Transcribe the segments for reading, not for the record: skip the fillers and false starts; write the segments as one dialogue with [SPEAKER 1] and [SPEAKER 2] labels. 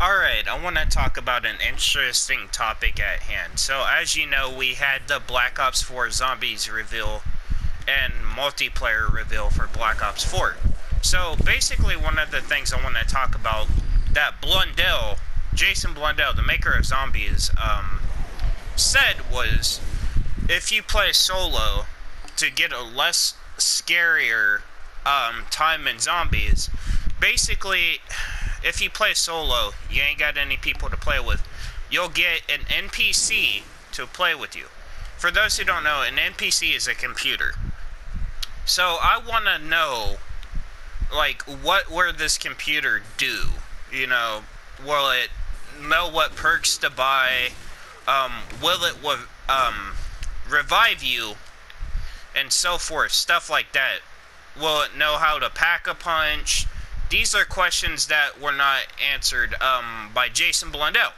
[SPEAKER 1] Alright, I want to talk about an interesting topic at hand. So, as you know, we had the Black Ops 4 Zombies reveal and multiplayer reveal for Black Ops 4. So, basically, one of the things I want to talk about that Jason Blundell, the maker of Zombies, said was if you play solo to get a less scarier time in Zombies, basically, if you play solo, you ain't got any people to play with, you'll get an NPC to play with you. For those who don't know, an NPC is a computer. So I want to know, like, what will this computer do? You know, will it know what perks to buy? Will it revive you? And so forth, stuff like that. Will it know how to pack a punch? These are questions that were not answered by Jason Blundell.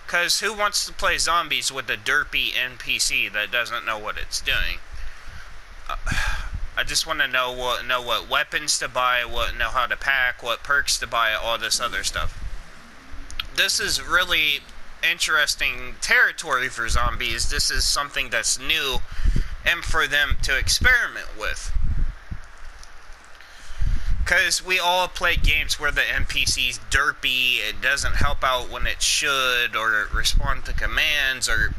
[SPEAKER 1] Because who wants to play zombies with a derpy NPC that doesn't know what it's doing? I just want to know what weapons to buy, know how to pack, what perks to buy, all this other stuff. This is really interesting territory for zombies. This is something that's new and for them to experiment with. Because we all play games where the NPC's derpy, it doesn't help out when it should, or respond to commands, or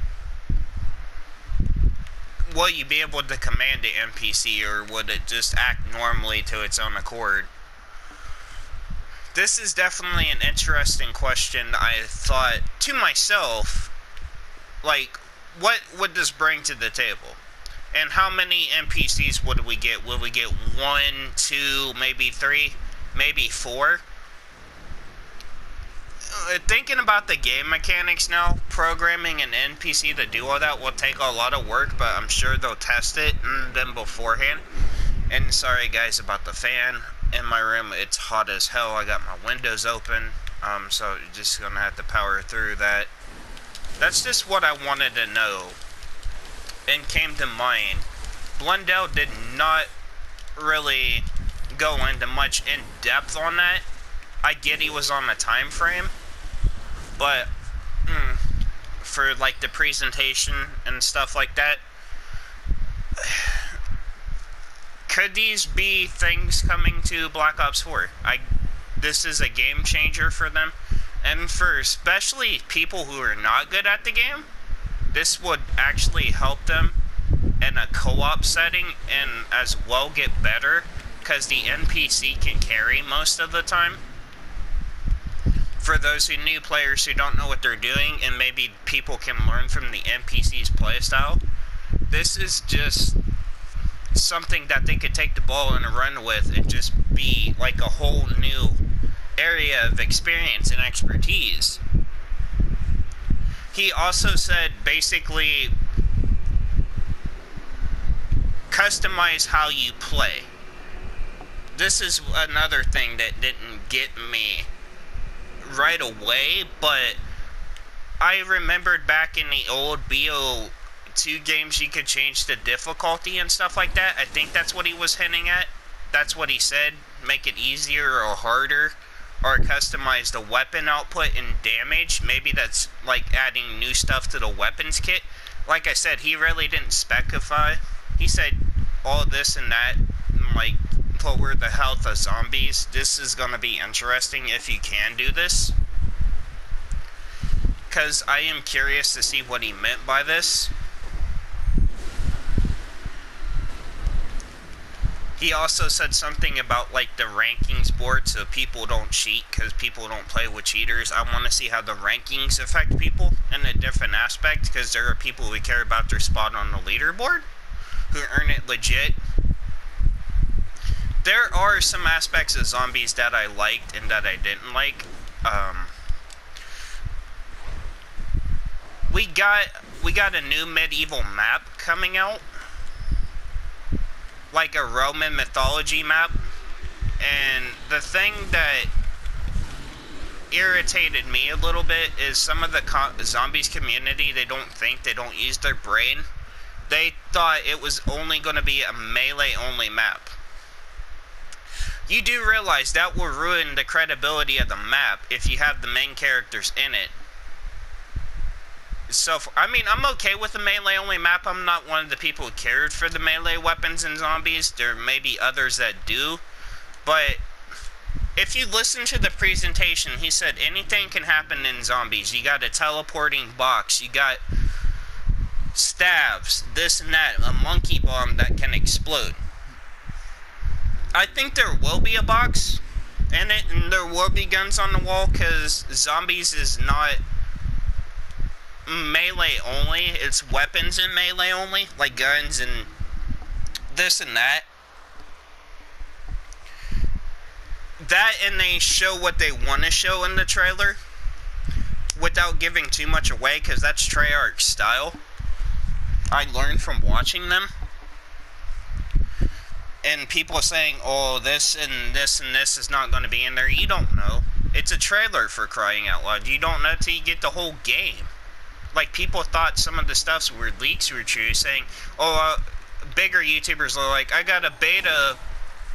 [SPEAKER 1] will you be able to command the NPC, or would it just act normally to its own accord? This is definitely an interesting question. I thought to myself, like, what would this bring to the table? And how many NPCs would we get? Will we get 1, 2, maybe 3, maybe 4? Thinking about the game mechanics now, programming an NPC to do all that will take a lot of work, but I'm sure they'll test it then beforehand. And sorry guys about the fan in my room, it's hot as hell. I got my windows open, so you're just gonna have to power through that. That's just what I wanted to know and came to mind. Blundell did not really go into much in depth on that. I get he was on a time frame, but for like the presentation and stuff like that, could these be things coming to Black Ops 4? This is a game changer for them, and for especially people who are not good at the game, this would actually help them in a co-op setting and as well get better, because the NPC can carry most of the time. For those new players who don't know what they're doing, and maybe people can learn from the NPC's playstyle, this is just something that they could take the ball and run with and just be like a whole new area of experience and expertise. He also said basically customize how you play. This is another thing that didn't get me right away, but I remembered back in the old BO2 games you could change the difficulty and stuff like that. I think that's what he was hinting at. That's what he said. Make it easier or harder, or customize the weapon output and damage. Maybe that's like adding new stuff to the weapons kit. Like I said, he really didn't specify. He said all this and that, like lower the health of zombies. This is gonna be interesting if you can do this, because I am curious to see what he meant by this. He also said something about like the rankings board, so people don't cheat, because people don't play with cheaters. I want to see how the rankings affect people in a different aspect, because there are people who care about their spot on the leaderboard, who earn it legit. There are some aspects of zombies that I liked and that I didn't like. We got a new medieval map coming out, like a Roman mythology map, and the thing that irritated me a little bit is some of the zombies community, they don't use their brain. They thought it was only going to be a melee only map. You do realize that will ruin the credibility of the map if you have the main characters in it. So, I mean, I'm okay with the melee-only map. I'm not one of the people who cared for the melee weapons in zombies. There may be others that do. But if you listen to the presentation, he said anything can happen in zombies. You got a teleporting box. You got stabs, this and that, a monkey bomb that can explode. I think there will be a box in it, and there will be guns on the wall, because zombies is not melee only. It's weapons in melee only, like guns and this and that. That, and they show what they want to show in the trailer without giving too much away, because that's Treyarch's style. I learned from watching them. And people saying, oh, this and this and this is not going to be in there. You don't know. It's a trailer, for crying out loud. You don't know till you get the whole game. Like, people thought some of the stuffs were leaks were true, saying, oh, bigger YouTubers are like, I got a beta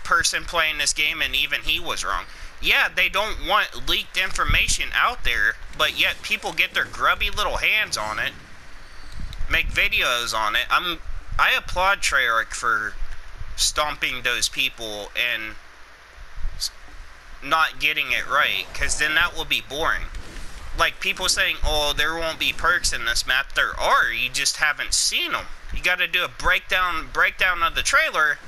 [SPEAKER 1] person playing this game and even he was wrong. Yeah, they don't want leaked information out there, but yet people get their grubby little hands on it, make videos on it. I applaud Treyarch for stomping those people and not getting it right, because then that will be boring. Like, people saying, oh, there won't be perks in this map. There are, you just haven't seen them. You gotta do a breakdown of the trailer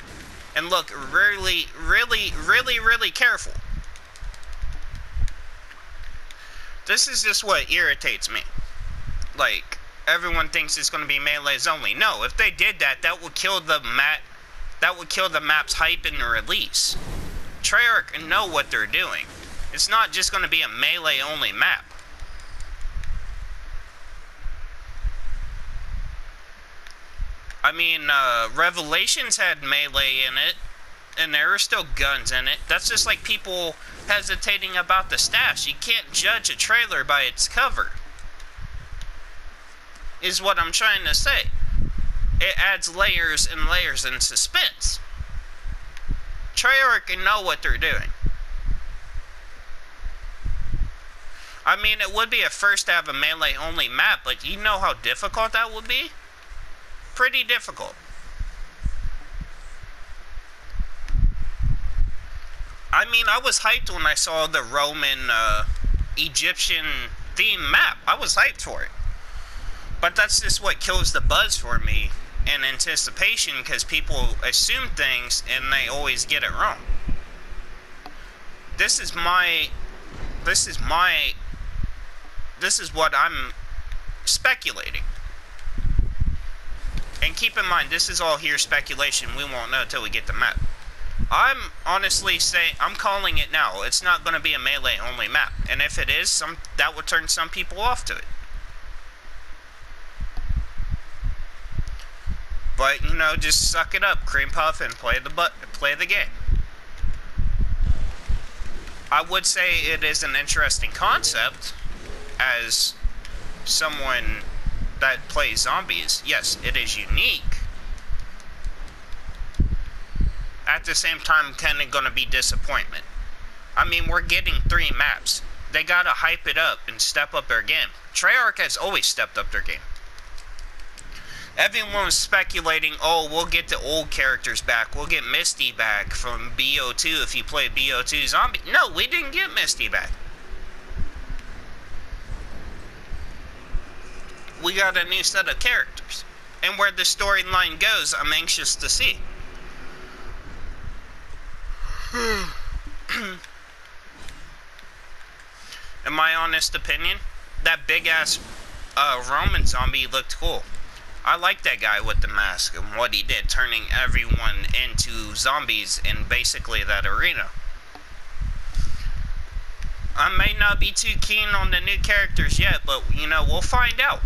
[SPEAKER 1] and look really, really, really, really careful. This is just what irritates me. Like, everyone thinks it's gonna be melees only. No, if they did that, that would kill the map's hype in the release. Treyarch know what they're doing. It's not just gonna be a melee only map. I mean, Revelations had melee in it, and there were still guns in it. That's just like people hesitating about the stats. You can't judge a trailer by its cover, is what I'm trying to say. It adds layers and layers and suspense. Treyarch know what they're doing. I mean, it would be a first to have a melee-only map, but you know how difficult that would be? Pretty difficult. I mean, I was hyped when I saw the Roman, Egyptian theme map. I was hyped for it. But that's just what kills the buzz for me in anticipation, because people assume things and they always get it wrong. This is what I'm speculating. And keep in mind, this is all here speculation. We won't know until we get the map. I'm honestly saying, I'm calling it now. It's not going to be a melee only map. And if it is, that would turn some people off to it. But, you know, just suck it up, cream puff, and play the game. I would say it is an interesting concept as someone that plays zombies. Yes, it is unique. At the same time, kind of going to be disappointment. I mean, we're getting 3 maps. They got to hype it up and step up their game. Treyarch has always stepped up their game. Everyone was speculating, oh, we'll get the old characters back. We'll get Misty back from BO2 if you play BO2 Zombie. No, we didn't get Misty back. We got a new set of characters. And where the storyline goes, I'm anxious to see. In my honest opinion, that big-ass Roman zombie looked cool. I like that guy with the mask and what he did, turning everyone into zombies in basically that arena. I may not be too keen on the new characters yet, but, you know, we'll find out.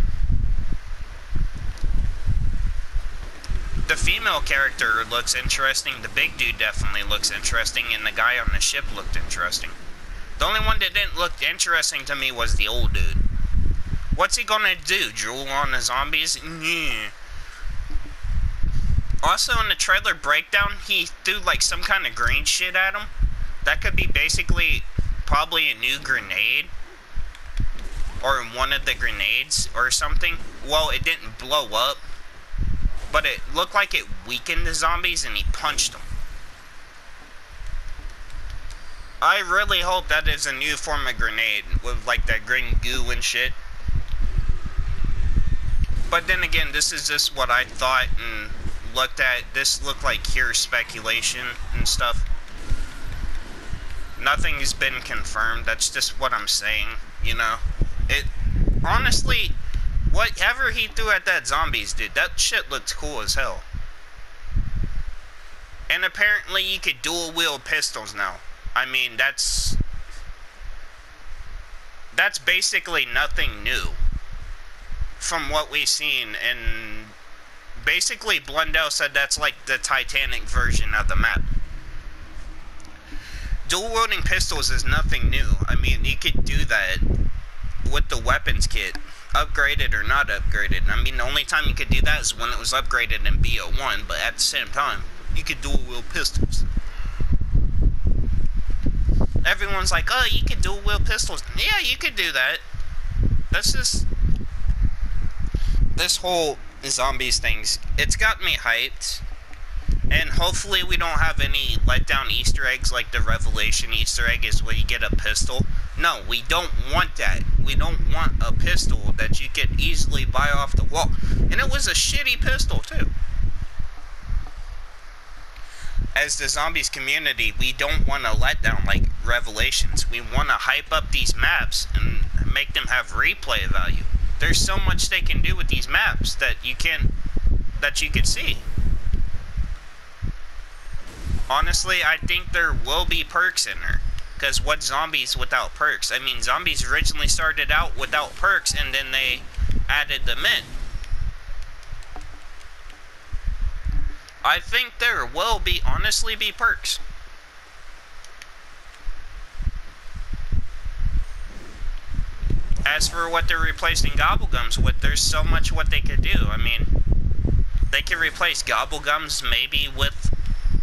[SPEAKER 1] The female character looks interesting, the big dude definitely looks interesting, and the guy on the ship looked interesting. The only one that didn't look interesting to me was the old dude. What's he gonna do, drool on the zombies? Also, in the trailer breakdown, he threw like some kind of green shit at him. That could be basically probably a new grenade, or one of the grenades or something. Well, it didn't blow up, but it looked like it weakened the zombies and he punched them. I really hope that is a new form of grenade with like that green goo and shit. But then again, this is just what I thought and looked at. This looked like pure speculation and stuff. Nothing's been confirmed. That's just what I'm saying, you know. It honestly, whatever he threw at that zombies, dude, that shit looked cool as hell. And apparently you could dual wield pistols now. I mean, that's basically nothing new from what we've seen. And basically Blundell said that's like the Titanic version of the map. Dual wielding pistols is nothing new. I mean, you could do that with the weapons kit, upgraded or not upgraded. I mean, the only time you could do that is when it was upgraded in BO1, but at the same time, you could dual wield pistols. Everyone's like, oh, you could dual wield pistols. Yeah, you could do that. That's just... This whole zombies things, it's got me hyped. And hopefully we don't have any letdown Easter eggs like the Revelation Easter egg is where you get a pistol. No, we don't want that. We don't want a pistol that you could easily buy off the wall. And it was a shitty pistol, too. As the zombies community, we don't want to let down like Revelations. We want to hype up these maps and make them have replay value. There's so much they can do with these maps that you can see. Honestly, I think there will be perks in there. Because what zombies without perks? I mean, zombies originally started out without perks and then they added them in. I think there will honestly be perks. As for what they're replacing Gobblegums with, there's so much what they could do. I mean, they could replace Gobblegums maybe with,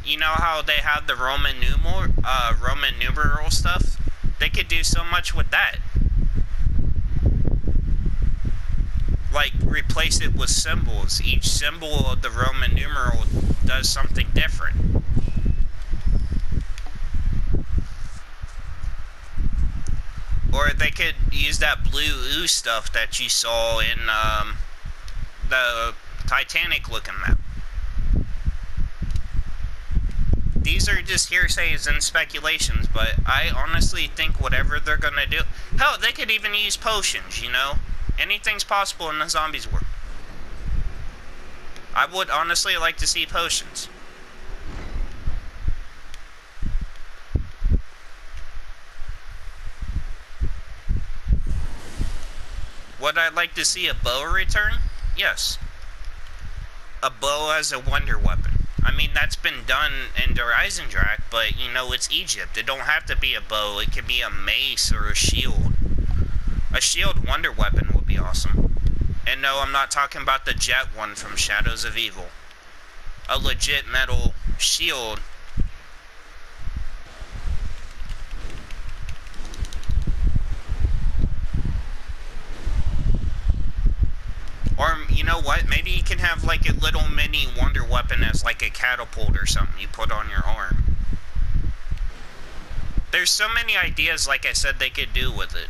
[SPEAKER 1] you know how they have the Roman numeral stuff? They could do so much with that. Like, replace it with symbols. Each symbol of the Roman numeral does something different. Or they could use that blue ooze stuff that you saw in the Titanic looking map. These are just hearsays and speculations, but I honestly think whatever they're gonna do... Hell, they could even use potions, you know? Anything's possible in the zombies world. I would honestly like to see potions. Would I like to see a bow return? Yes. A bow as a wonder weapon. I mean, that's been done in Der Eisendrache, but, you know, it's Egypt. It don't have to be a bow. It can be a mace or a shield. A shield wonder weapon would be awesome. And no, I'm not talking about the jet one from Shadows of Evil. A legit metal shield. Or, you know what, maybe you can have like a little mini wonder weapon as like a catapult or something you put on your arm. There's so many ideas, like I said, they could do with it.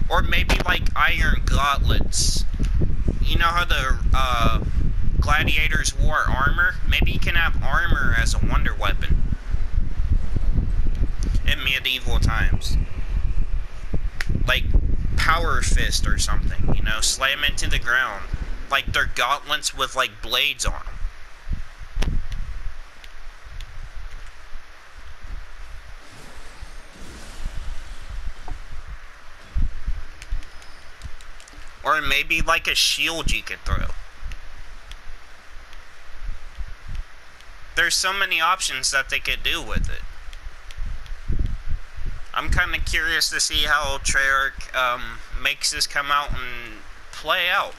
[SPEAKER 1] Or maybe like iron gauntlets. You know how the gladiators wore armor? Maybe you can have armor as a wonder weapon in medieval times. Like Power Fist or something, you know, slam into the ground. Like they're gauntlets with like blades on them. Or maybe like a shield you could throw. There's so many options that they could do with it. I'm kind of curious to see how Treyarch makes this come out and play out.